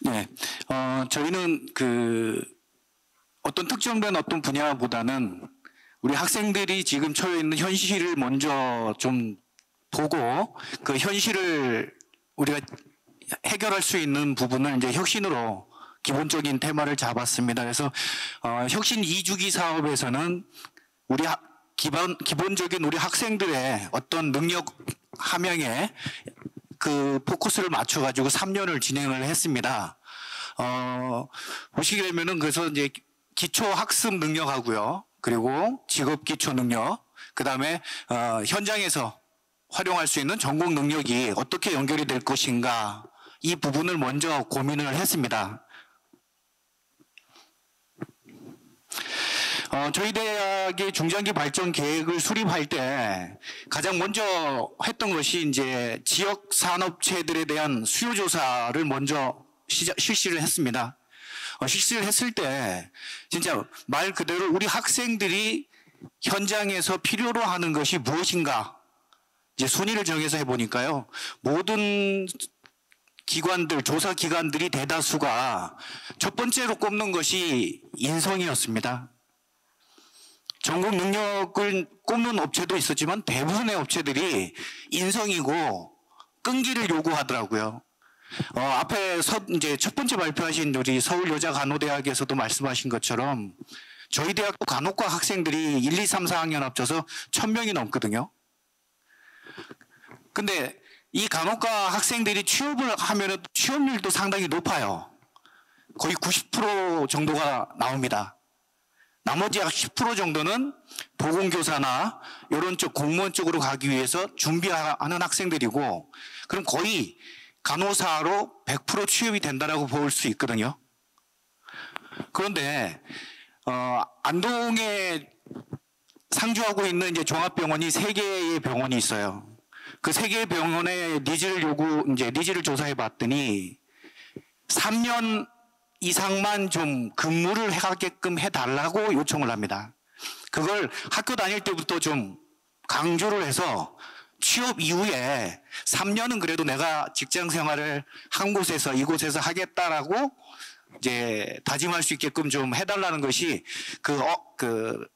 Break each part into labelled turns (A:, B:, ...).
A: 네, 저희는 어떤 특정된 어떤 분야보다는 우리 학생들이 지금 처해 있는 현실을 먼저 좀 보고 그 현실을 우리가 해결할 수 있는 부분을 이제 혁신으로 기본적인 테마를 잡았습니다. 그래서 혁신 2주기 사업에서는 우리 기본적인 우리 학생들의 어떤 능력 함양에 그 포커스를 맞춰가지고 3년을 진행을 했습니다. 보시게 되면은 그래서 이제 기초 학습 능력하고요. 그리고 직업 기초 능력, 그 다음에 현장에서 활용할 수 있는 전공 능력이 어떻게 연결이 될 것인가, 이 부분을 먼저 고민을 했습니다. 저희 대학의 중장기 발전 계획을 수립할 때 가장 먼저 했던 것이 이제 지역 산업체들에 대한 수요 조사를 먼저 실시를 했습니다. 실시를 했을 때 진짜 말 그대로 우리 학생들이 현장에서 필요로 하는 것이 무엇인가, 이제 순위를 정해서 해보니까요, 모든 기관들, 조사 기관들이 대다수가 첫 번째로 꼽는 것이 인성이었습니다. 전공 능력을 꼽는 업체도 있었지만 대부분의 업체들이 인성이고 끈기를 요구하더라고요. 앞에 이제 첫 번째 발표하신 우리 서울여자간호대학에서도 말씀하신 것처럼 저희 대학도 간호과 학생들이 1, 2, 3, 4학년 합쳐서 1000명이 넘거든요. 근데 이 간호과 학생들이 취업을 하면 취업률도 상당히 높아요. 거의 90% 정도가 나옵니다. 나머지 약 10% 정도는 보건교사나 이런 쪽 공무원 쪽으로 가기 위해서 준비하는 학생들이고, 그럼 거의 간호사로 100% 취업이 된다라고 볼 수 있거든요. 그런데 안동에 상주하고 있는 이제 종합병원이 3개의 병원이 있어요. 그 3개의 병원의 니즈를 조사해 봤더니 3년 이상만 좀 근무를 하게끔 해달라고 요청을 합니다. 그걸 학교 다닐 때부터 좀 강조를 해서 취업 이후에 3년은 그래도 내가 직장 생활을 한 곳에서 이곳에서 하겠다라고 이제 다짐할 수 있게끔 좀 해달라는 것이 그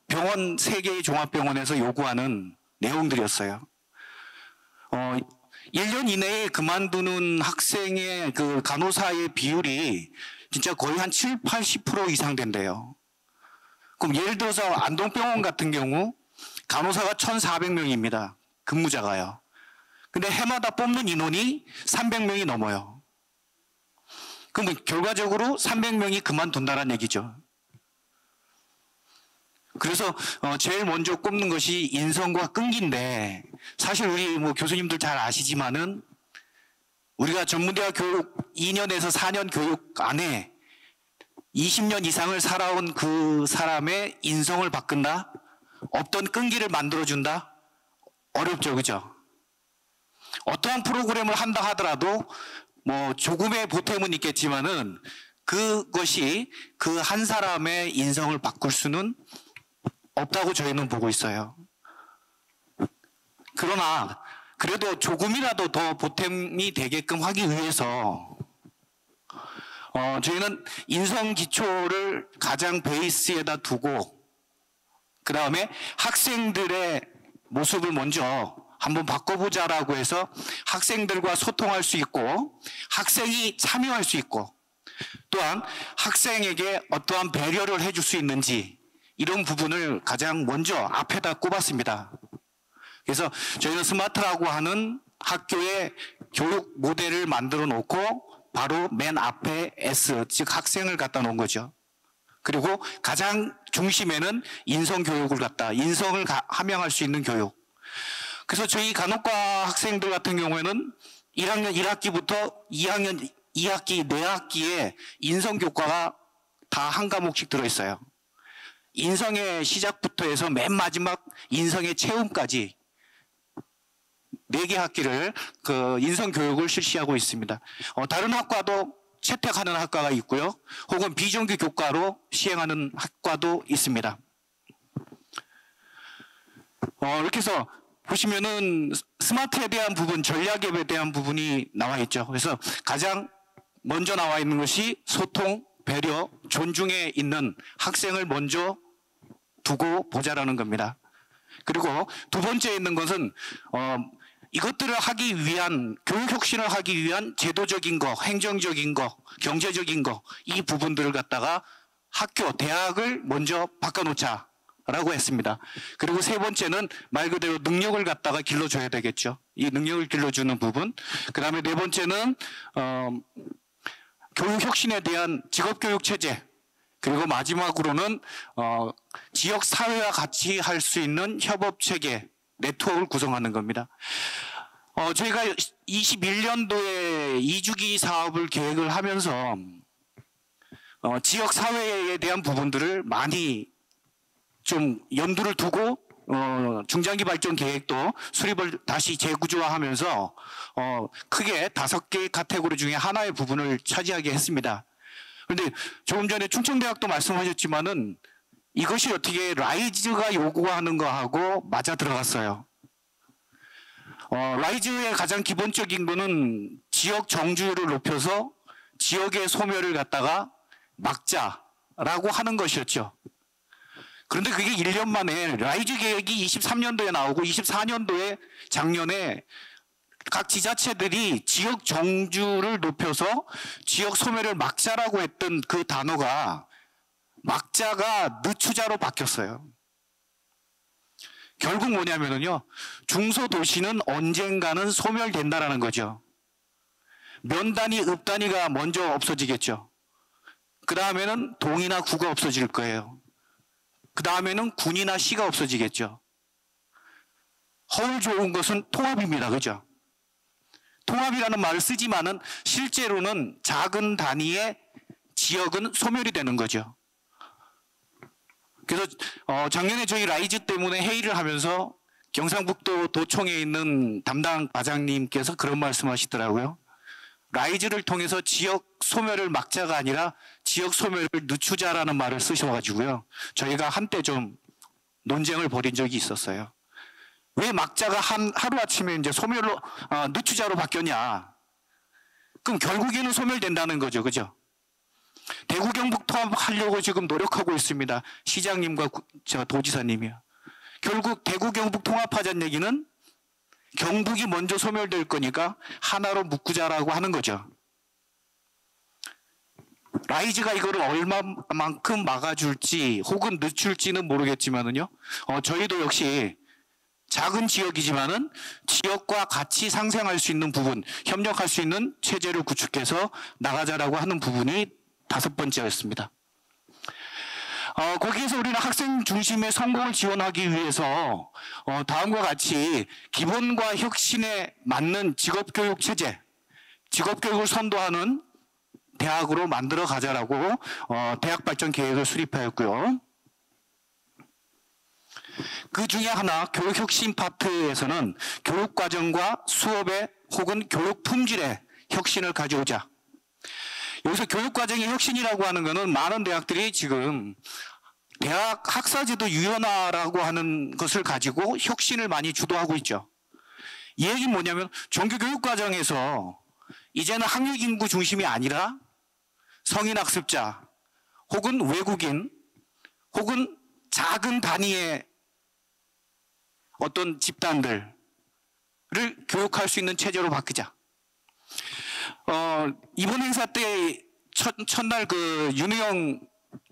A: 병원 3개의 종합병원에서 요구하는 내용들이었어요. 1년 이내에 그만두는 학생의 그 간호사의 비율이 진짜 거의 한 7, 80% 이상 된대요. 그럼 예를 들어서 안동병원 같은 경우 간호사가 1,400명입니다. 근무자가요. 근데 해마다 뽑는 인원이 300명이 넘어요. 그럼 결과적으로 300명이 그만둔다는 얘기죠. 그래서 제일 먼저 꼽는 것이 인성과 끈기인데, 사실 우리 교수님들 잘 아시지만은 우리가 전문대학 교육 2년에서 4년 교육 안에 20년 이상을 살아온 그 사람의 인성을 바꾼다? 없던 끈기를 만들어준다? 어렵죠, 그죠? 어떠한 프로그램을 한다 하더라도 조금의 보탬은 있겠지만은 그것이 그 한 사람의 인성을 바꿀 수는 없다고 저희는 보고 있어요. 그러나 그래도 조금이라도 더 보탬이 되게끔 하기 위해서 저희는 인성 기초를 가장 베이스에다 두고 그 다음에 학생들의 모습을 먼저 한번 바꿔보자라고 해서 학생들과 소통할 수 있고 학생이 참여할 수 있고 또한 학생에게 어떠한 배려를 해줄 수 있는지 이런 부분을 가장 먼저 앞에다 꼽았습니다. 그래서 저희는 스마트라고 하는 학교의 교육 모델을 만들어 놓고 바로 맨 앞에 S, 즉 학생을 갖다 놓은 거죠. 그리고 가장 중심에는 인성교육을 갖다, 인성을 함양할 수 있는 교육. 그래서 저희 간호과 학생들 같은 경우에는 1학년 1학기부터 2학년 2학기, 4학기에 인성교과가 다 한 과목씩 들어있어요. 인성의 시작부터 해서 맨 마지막 인성의 체험까지 4개 학기를 그 인성교육을 실시하고 있습니다. 다른 학과도 채택하는 학과가 있고요. 혹은 비정규 교과로 시행하는 학과도 있습니다. 이렇게 해서 보시면은 스마트에 대한 부분, 전략에 대한 부분이 나와 있죠. 그래서 가장 먼저 나와 있는 것이 소통, 배려, 존중에 있는 학생을 먼저 두고 보자라는 겁니다. 그리고 두 번째 있는 것은 이것들을 하기 위한, 교육 혁신을 하기 위한 제도적인 거, 행정적인 거, 경제적인 거, 이 부분들을 갖다가 학교, 대학을 먼저 바꿔놓자라고 했습니다. 그리고 세 번째는 말 그대로 능력을 갖다가 길러줘야 되겠죠. 이 능력을 길러주는 부분. 그 다음에 네 번째는 교육 혁신에 대한 직업교육 체제. 그리고 마지막으로는 지역 사회와 같이 할 수 있는 협업 체계, 네트워크를 구성하는 겁니다. 저희가 21년도에 2주기 사업을 계획을 하면서 지역 사회에 대한 부분들을 많이 좀 염두를 두고 중장기 발전 계획도 수립을 다시 재구조화하면서 크게 5개의 카테고리 중에 하나의 부분을 차지하게 했습니다. 그런데 조금 전에 충청대학도 말씀하셨지만은 이것이 어떻게 라이즈가 요구하는 거하고 맞아 들어갔어요. 라이즈의 가장 기본적인 거는 지역 정주율을 높여서 지역의 소멸을 갖다가 막자라고 하는 것이었죠. 그런데 그게 1년 만에 라이즈 계획이 23년도에 나오고 24년도에 작년에 각 지자체들이 지역 정주를 높여서 지역 소멸을 막자라고 했던 그 단어가 막자가 늦추자로 바뀌었어요. 결국 뭐냐면요, 중소도시는 언젠가는 소멸된다라는 거죠. 면단위, 읍단위가 먼저 없어지겠죠. 그 다음에는 동이나 구가 없어질 거예요. 그 다음에는 군이나 시가 없어지겠죠. 허울 좋은 것은 통합입니다. 그죠? 통합이라는 말을 쓰지만은 실제로는 작은 단위의 지역은 소멸이 되는 거죠. 그래서 작년에 저희 라이즈 때문에 회의를 하면서 경상북도 도청에 있는 담당 과장님께서 그런 말씀하시더라고요. 라이즈를 통해서 지역 소멸을 막자가 아니라 지역 소멸을 늦추자라는 말을 쓰셔가지고요. 저희가 한때 좀 논쟁을 벌인 적이 있었어요. 왜 막자가 하루아침에 이제 소멸로, 늦추자로 바뀌었냐. 그럼 결국에는 소멸된다는 거죠. 그죠? 대구 경북 통합하려고 지금 노력하고 있습니다. 시장님과 도지사님이요. 결국 대구 경북 통합하자는 얘기는 경북이 먼저 소멸될 거니까 하나로 묶자라고 하는 거죠. 라이즈가 이거를 얼마만큼 막아줄지 혹은 늦출지는 모르겠지만은요. 저희도 역시 작은 지역이지만은 지역과 같이 상생할 수 있는 부분, 협력할 수 있는 체제를 구축해서 나가자라고 하는 부분이 5번째였습니다. 거기에서 우리는 학생 중심의 성공을 지원하기 위해서 다음과 같이 기본과 혁신에 맞는 직업교육 체제, 직업교육을 선도하는 대학으로 만들어 가자라고 대학 발전 계획을 수립하였고요. 그 중에 하나 교육혁신 파트에서는 교육과정과 수업의 혹은 교육 품질의 혁신을 가져오자. 여기서 교육과정의 혁신이라고 하는 것은 많은 대학들이 지금 대학 학사제도 유연화라고 하는 것을 가지고 혁신을 많이 주도하고 있죠. 이 얘기는 뭐냐면 종교교육과정에서 이제는 학력인구 중심이 아니라 성인학습자 혹은 외국인 혹은 작은 단위의 어떤 집단들을 교육할 수 있는 체제로 바뀌자. 이번 행사 때 첫날 그 윤우영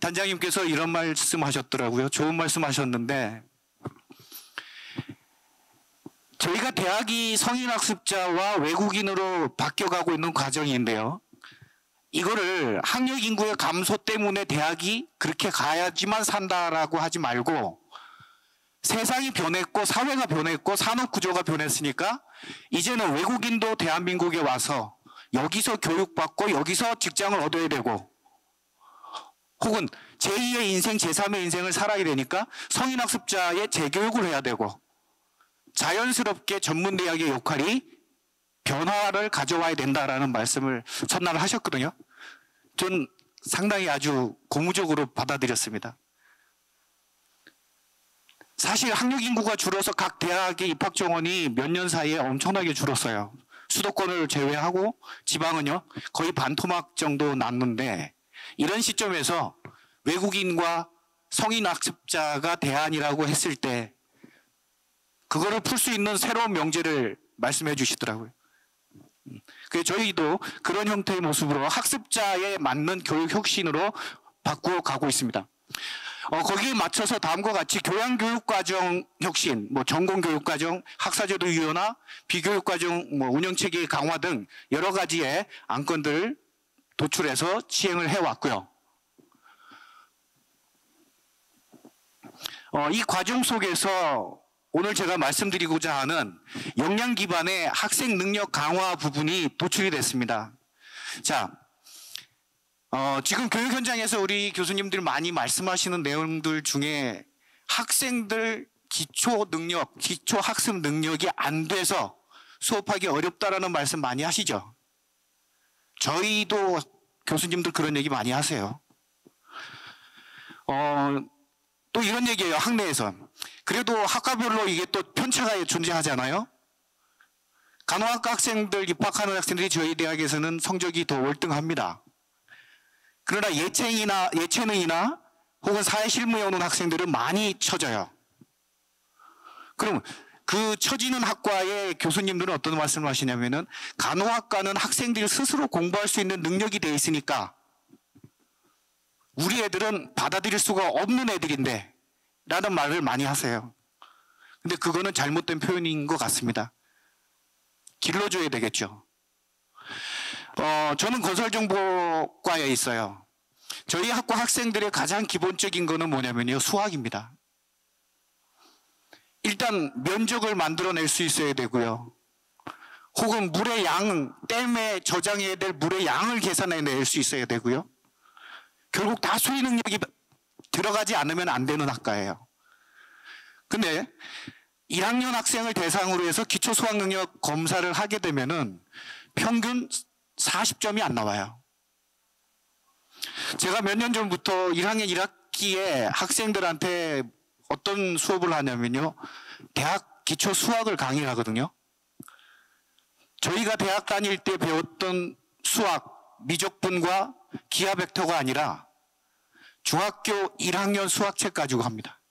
A: 단장님께서 이런 말씀 하셨더라고요. 좋은 말씀 하셨는데, 저희가 대학이 성인학습자와 외국인으로 바뀌어가고 있는 과정인데요. 이거를 학력 인구의 감소 때문에 대학이 그렇게 가야지만 산다라고 하지 말고, 세상이 변했고 사회가 변했고 산업 구조가 변했으니까 이제는 외국인도 대한민국에 와서 여기서 교육받고 여기서 직장을 얻어야 되고, 혹은 제2의 인생, 제3의 인생을 살아야 되니까 성인학습자의 재교육을 해야 되고, 자연스럽게 전문대학의 역할이 변화를 가져와야 된다라는 말씀을 첫날 하셨거든요. 전 상당히 아주 고무적으로 받아들였습니다. 사실 학력 인구가 줄어서 각 대학의 입학 정원이 몇 년 사이에 엄청나게 줄었어요. 수도권을 제외하고 지방은요 거의 반토막 정도 났는데, 이런 시점에서 외국인과 성인 학습자가 대안이라고 했을 때 그거를 풀 수 있는 새로운 명제를 말씀해 주시더라고요. 그래서 저희도 그런 형태의 모습으로 학습자에 맞는 교육 혁신으로 바꾸어 가고 있습니다. 거기에 맞춰서 다음과 같이 교양교육과정 혁신, 전공교육과정, 학사제도 유연화, 비교육과정 운영체계 강화 등 여러 가지의 안건들을 도출해서 시행을 해왔고요. 이 과정 속에서 오늘 제가 말씀드리고자 하는 역량 기반의 학생 능력 강화 부분이 도출이 됐습니다. 자, 지금 교육 현장에서 우리 교수님들 많이 말씀하시는 내용들 중에 학생들 기초 능력, 기초 학습 능력이 안 돼서 수업하기 어렵다라는 말씀 많이 하시죠? 저희도 교수님들 그런 얘기 많이 하세요. 또 이런 얘기예요, 학내에서. 그래도 학과별로 이게 또 편차가 존재하잖아요. 간호학과 학생들, 입학하는 학생들이 저희 대학에서는 성적이 더 월등합니다. 그러나 예체능이나 혹은 사회 실무에 오는 학생들은 많이 처져요. 그럼 그 처지는 학과의 교수님들은 어떤 말씀을 하시냐면은, 간호학과는 학생들이 스스로 공부할 수 있는 능력이 돼 있으니까 우리 애들은 받아들일 수가 없는 애들인데 라는 말을 많이 하세요. 근데 그거는 잘못된 표현인 것 같습니다. 길러줘야 되겠죠. 저는 건설정보과에 있어요. 저희 학과 학생들의 가장 기본적인 거는 뭐냐면요, 수학입니다. 일단 면적을 만들어낼 수 있어야 되고요. 혹은 물의 양, 댐에 저장해야 될 물의 양을 계산해낼 수 있어야 되고요. 결국 다 수리 능력이 들어가지 않으면 안 되는 학과예요. 근데 1학년 학생을 대상으로 해서 기초 수학 능력 검사를 하게 되면은 평균 40점이 안 나와요. 제가 몇 년 전부터 1학년 1학기에 학생들한테 어떤 수업을 하냐면요, 대학 기초 수학을 강의를 하거든요. 저희가 대학 다닐 때 배웠던 수학, 미적분과 기하 벡터가 아니라 중학교 1학년 수학책 가지고 합니다.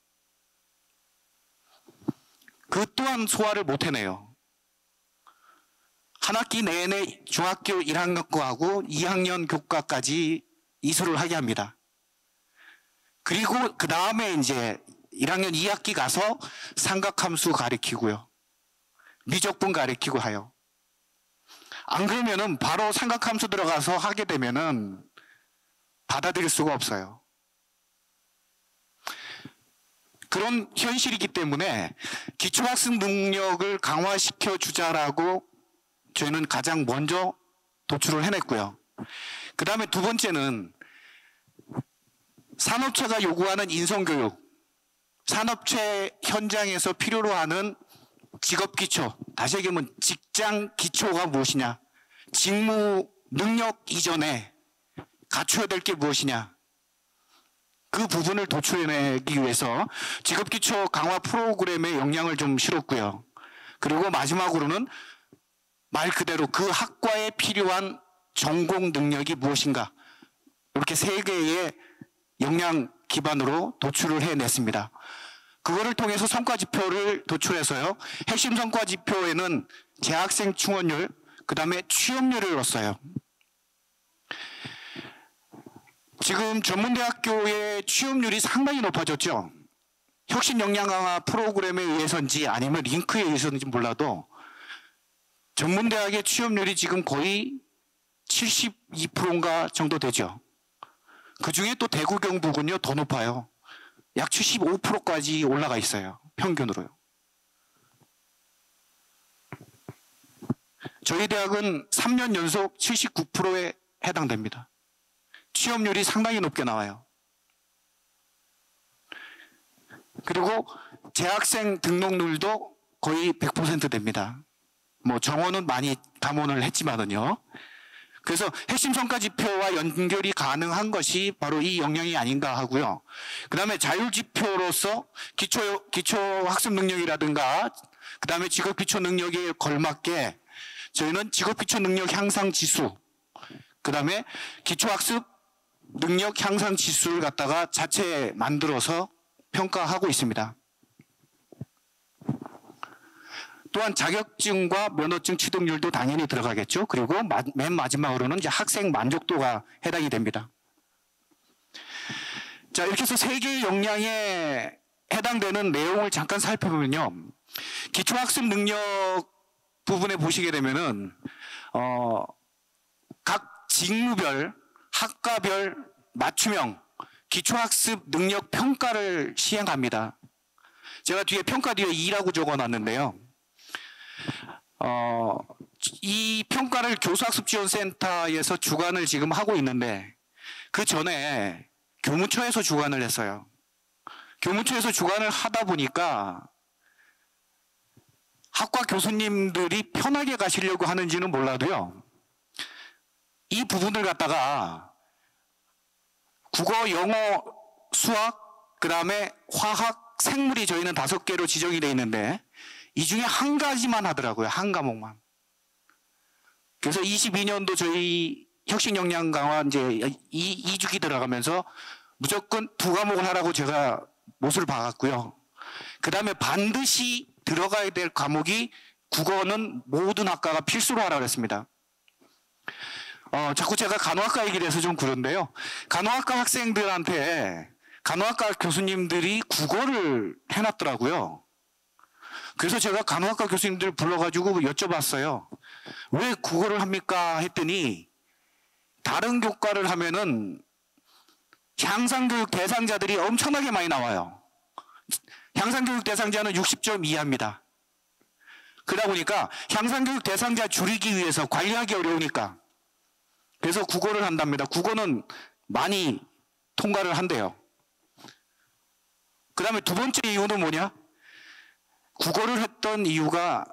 A: 그 또한 소화를 못 해내요. 한 학기 내내 중학교 1학년 거하고 2학년 교과까지 이수를 하게 합니다. 그리고 그 다음에 이제 1학년 2학기 가서 삼각함수 가르치고요. 미적분 가르치고 해요. 안 그러면은 바로 삼각함수 들어가서 하게 되면은 받아들일 수가 없어요. 그런 현실이기 때문에 기초학습 능력을 강화시켜 주자라고 저희는 가장 먼저 도출을 해냈고요. 그 다음에 두 번째는 산업체가 요구하는 인성교육, 산업체 현장에서 필요로 하는 직업기초, 다시 얘기하면 직장 기초가 무엇이냐, 직무 능력 이전에 갖춰야 될 게 무엇이냐, 그 부분을 도출해내기 위해서 직업기초 강화 프로그램에 역량을 좀 실었고요. 그리고 마지막으로는 말 그대로 그 학과에 필요한 전공 능력이 무엇인가, 이렇게 세 개의 역량 기반으로 도출을 해냈습니다. 그거를 통해서 성과지표를 도출해서요, 핵심 성과지표에는 재학생 충원율, 그 다음에 취업률을 넣었어요. 지금 전문대학교의 취업률이 상당히 높아졌죠. 혁신 역량 강화 프로그램에 의해서인지 아니면 링크에 의해서인지 몰라도 전문대학의 취업률이 지금 거의 72%인가 정도 되죠. 그 중에 또 대구 경북은요 더 높아요. 약 75%까지 올라가 있어요. 평균으로요. 저희 대학은 3년 연속 79%에 해당됩니다. 취업률이 상당히 높게 나와요. 그리고 재학생 등록률도 거의 100% 됩니다. 정원은 많이 감원을 했지만은요. 그래서 핵심 성과 지표와 연결이 가능한 것이 바로 이 역량이 아닌가 하고요. 그 다음에 자율 지표로서 기초 학습 능력이라든가 그 다음에 직업 기초 능력에 걸맞게 저희는 직업기초 능력 향상 지수, 그 다음에 기초학습 능력 향상 지수를 갖다가 자체 만들어서 평가하고 있습니다. 또한 자격증과 면허증 취득률도 당연히 들어가겠죠. 그리고 맨 마지막으로는 이제 학생 만족도가 해당이 됩니다. 자, 이렇게 해서 3개의 역량에 해당되는 내용을 잠깐 살펴보면요. 기초학습 능력 부분에 보시게 되면은, 각 직무별, 학과별 맞춤형 기초학습 능력 평가를 시행합니다. 제가 뒤에 평가 뒤에 2라고 적어놨는데요. 이 평가를 교수학습지원센터에서 주관을 지금 하고 있는데 그 전에 교무처에서 주관을 했어요. 교무처에서 주관을 하다 보니까 학과 교수님들이 편하게 가시려고 하는지는 몰라도요. 이 부분을 갖다가 국어, 영어, 수학, 그 다음에 화학, 생물이 저희는 5개로 지정이 되어 있는데 이 중에 한 가지만 하더라고요. 한 과목만. 그래서 22년도 저희 혁신 역량 강화 이제 2주기 들어가면서 무조건 2과목을 하라고 제가 못을 박았고요. 그 다음에 반드시 들어가야 될 과목이 국어는 모든 학과가 필수로 하라고 했습니다. 자꾸 제가 간호학과 얘기를 해서 좀 그런데요. 간호학과 학생들한테 간호학과 교수님들이 국어를 해놨더라고요. 그래서 제가 간호학과 교수님들 불러가지고 여쭤봤어요. 왜 국어를 합니까? 했더니 다른 교과를 하면은 향상교육 대상자들이 엄청나게 많이 나와요. 향상교육 대상자는 60점 이하입니다. 그러다 보니까 향상교육 대상자 줄이기 위해서 관리하기 어려우니까 그래서 국어를 한답니다. 국어는 많이 통과를 한대요. 그 다음에 두 번째 이유는 뭐냐? 국어를 했던 이유가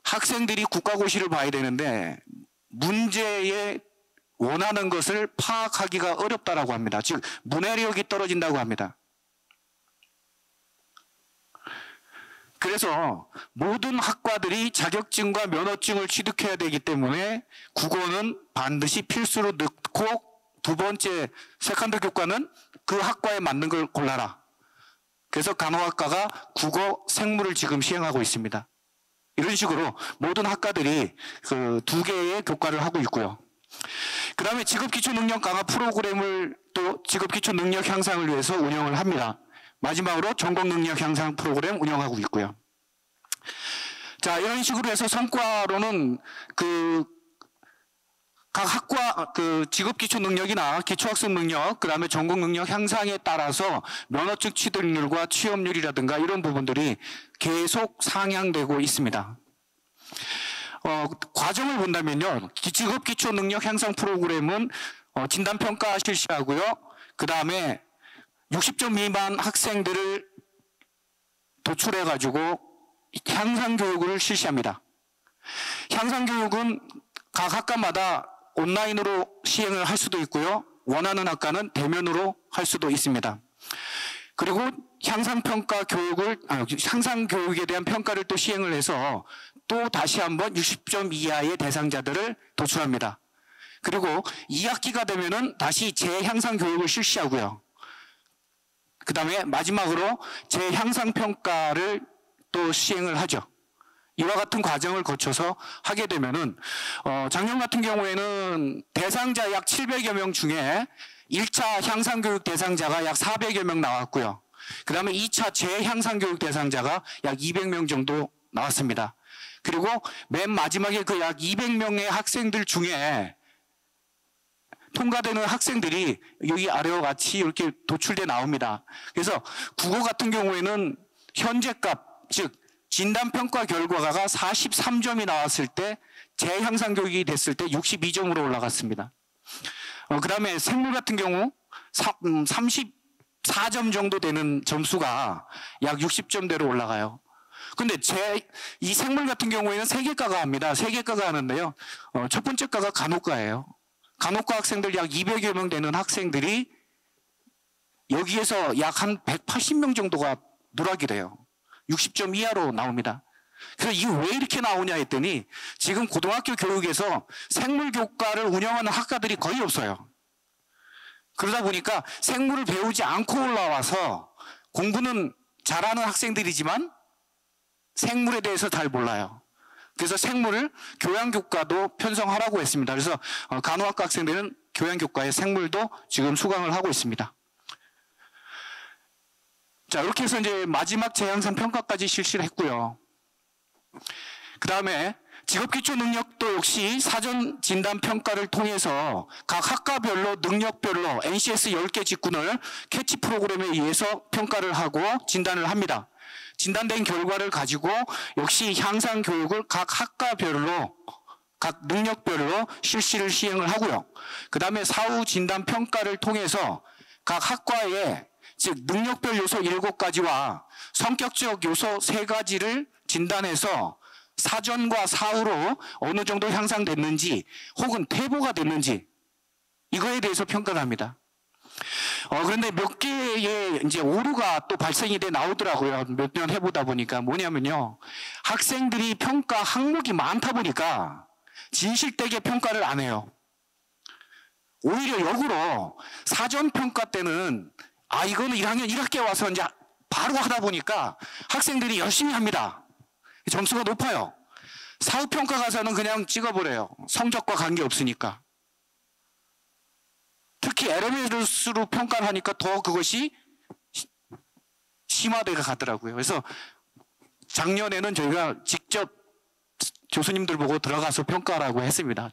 A: 학생들이 국가고시를 봐야 되는데 문제에 원하는 것을 파악하기가 어렵다라고 합니다. 즉 문해력이 떨어진다고 합니다. 그래서 모든 학과들이 자격증과 면허증을 취득해야 되기 때문에 국어는 반드시 필수로 넣고 두 번째 세컨드 교과는 그 학과에 맞는 걸 골라라. 그래서 간호학과가 국어, 생물을 지금 시행하고 있습니다. 이런 식으로 모든 학과들이 그 2개의 교과를 하고 있고요. 그 다음에 직업기초능력 강화 프로그램을 또 직업기초능력 향상을 위해서 운영을 합니다. 마지막으로 전공능력 향상 프로그램 운영하고 있고요. 자, 이런 식으로 해서 성과로는 각 학과 직업기초 능력이나 기초학습 능력, 그 다음에 전공 능력 향상에 따라서 면허증 취득률과 취업률이라든가 이런 부분들이 계속 상향되고 있습니다. 과정을 본다면요. 직업기초 능력 향상 프로그램은 진단평가 실시하고요. 그 다음에 60점 미만 학생들을 도출해가지고 향상교육을 실시합니다. 향상교육은 각 학과마다 온라인으로 시행을 할 수도 있고요. 원하는 학과는 대면으로 할 수도 있습니다. 그리고 향상교육에 대한 평가를 또 시행을 해서 또 다시 한번 60점 이하의 대상자들을 도출합니다. 그리고 2학기가 되면은 다시 재향상교육을 실시하고요. 그 다음에 마지막으로 재향상평가를 또 시행을 하죠. 이와 같은 과정을 거쳐서 하게 되면은 작년 같은 경우에는 대상자 약 700여 명 중에 1차 향상교육 대상자가 약 400여 명 나왔고요. 그 다음에 2차 재향상교육 대상자가 약 200명 정도 나왔습니다. 그리고 맨 마지막에 그 약 200명의 학생들 중에 통과되는 학생들이 여기 아래와 같이 이렇게 도출돼 나옵니다. 그래서 국어 같은 경우에는 현재값, 즉 진단평가 결과가 43점이 나왔을 때 재향상교육이 됐을 때 62점으로 올라갔습니다. 그 다음에 생물 같은 경우 34점 정도 되는 점수가 약 60점대로 올라가요. 근데 이 생물 같은 경우에는 3개과가 합니다. 3개과가 하는데요. 첫 번째 과가 간호과예요. 간호과 학생들 약 200여 명 되는 학생들이 여기에서 약 한 180명 정도가 누락이 돼요. 60점 이하로 나옵니다. 그래서 이게 왜 이렇게 나오냐 했더니 지금 고등학교 교육에서 생물교과를 운영하는 학과들이 거의 없어요. 그러다 보니까 생물을 배우지 않고 올라와서 공부는 잘하는 학생들이지만 생물에 대해서 잘 몰라요. 그래서 생물을 교양교과도 편성하라고 했습니다. 그래서 간호학과 학생들은 교양교과에 생물도 지금 수강을 하고 있습니다. 자, 이렇게 해서 이제 마지막 재향상 평가까지 실시를 했고요. 그 다음에 직업기초 능력도 역시 사전 진단 평가를 통해서 각 학과별로 능력별로 NCS 10개 직군을 캐치 프로그램에 의해서 평가를 하고 진단을 합니다. 진단된 결과를 가지고 역시 향상 교육을 각 학과별로 각 능력별로 실시를 시행을 하고요. 그 다음에 사후 진단 평가를 통해서 각 학과의 즉 능력별 요소 7가지와 성격적 요소 3가지를 진단해서 사전과 사후로 어느 정도 향상됐는지 혹은 퇴보가 됐는지 이거에 대해서 평가를 합니다. 그런데 몇 개의 이제 오류가 또 발생이 돼 나오더라고요. 몇 년 해보다 보니까 뭐냐면요. 학생들이 평가 항목이 많다 보니까 진실되게 평가를 안 해요. 오히려 역으로 사전 평가 때는 이거는 1학년 1학기에 와서 이제 바로 하다 보니까 학생들이 열심히 합니다. 점수가 높아요. 사후평가 가서는 그냥 찍어버려요. 성적과 관계없으니까. 특히 LMS로 평가를 하니까 더 그것이 심화되어 가더라고요. 그래서 작년에는 저희가 직접 교수님들 보고 들어가서 평가라고 했습니다.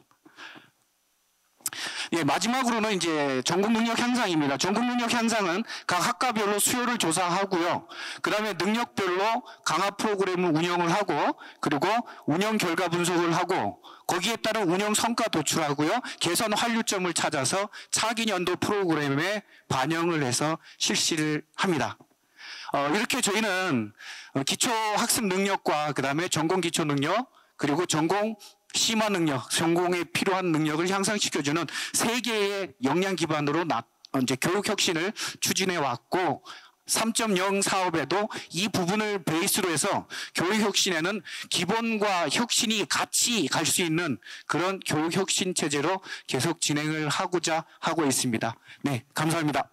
A: 예, 마지막으로는 이제 전공 능력 향상입니다. 전공 능력 향상은 각 학과별로 수요를 조사하고요. 그 다음에 능력별로 강화 프로그램을 운영을 하고 그리고 운영 결과 분석을 하고 거기에 따른 운영 성과 도출하고요. 개선 완료점을 찾아서 차기 연도 프로그램에 반영을 해서 실시를 합니다. 이렇게 저희는 기초 학습 능력과 그 다음에 전공 기초 능력 그리고 전공 심화 능력, 전공에 필요한 능력을 향상시켜주는 3개의 역량 기반으로 이제 교육 혁신을 추진해 왔고 3.0 사업에도 이 부분을 베이스로 해서 교육 혁신에는 기본과 혁신이 같이 갈 수 있는 그런 교육 혁신 체제로 계속 진행을 하고자 하고 있습니다. 네, 감사합니다.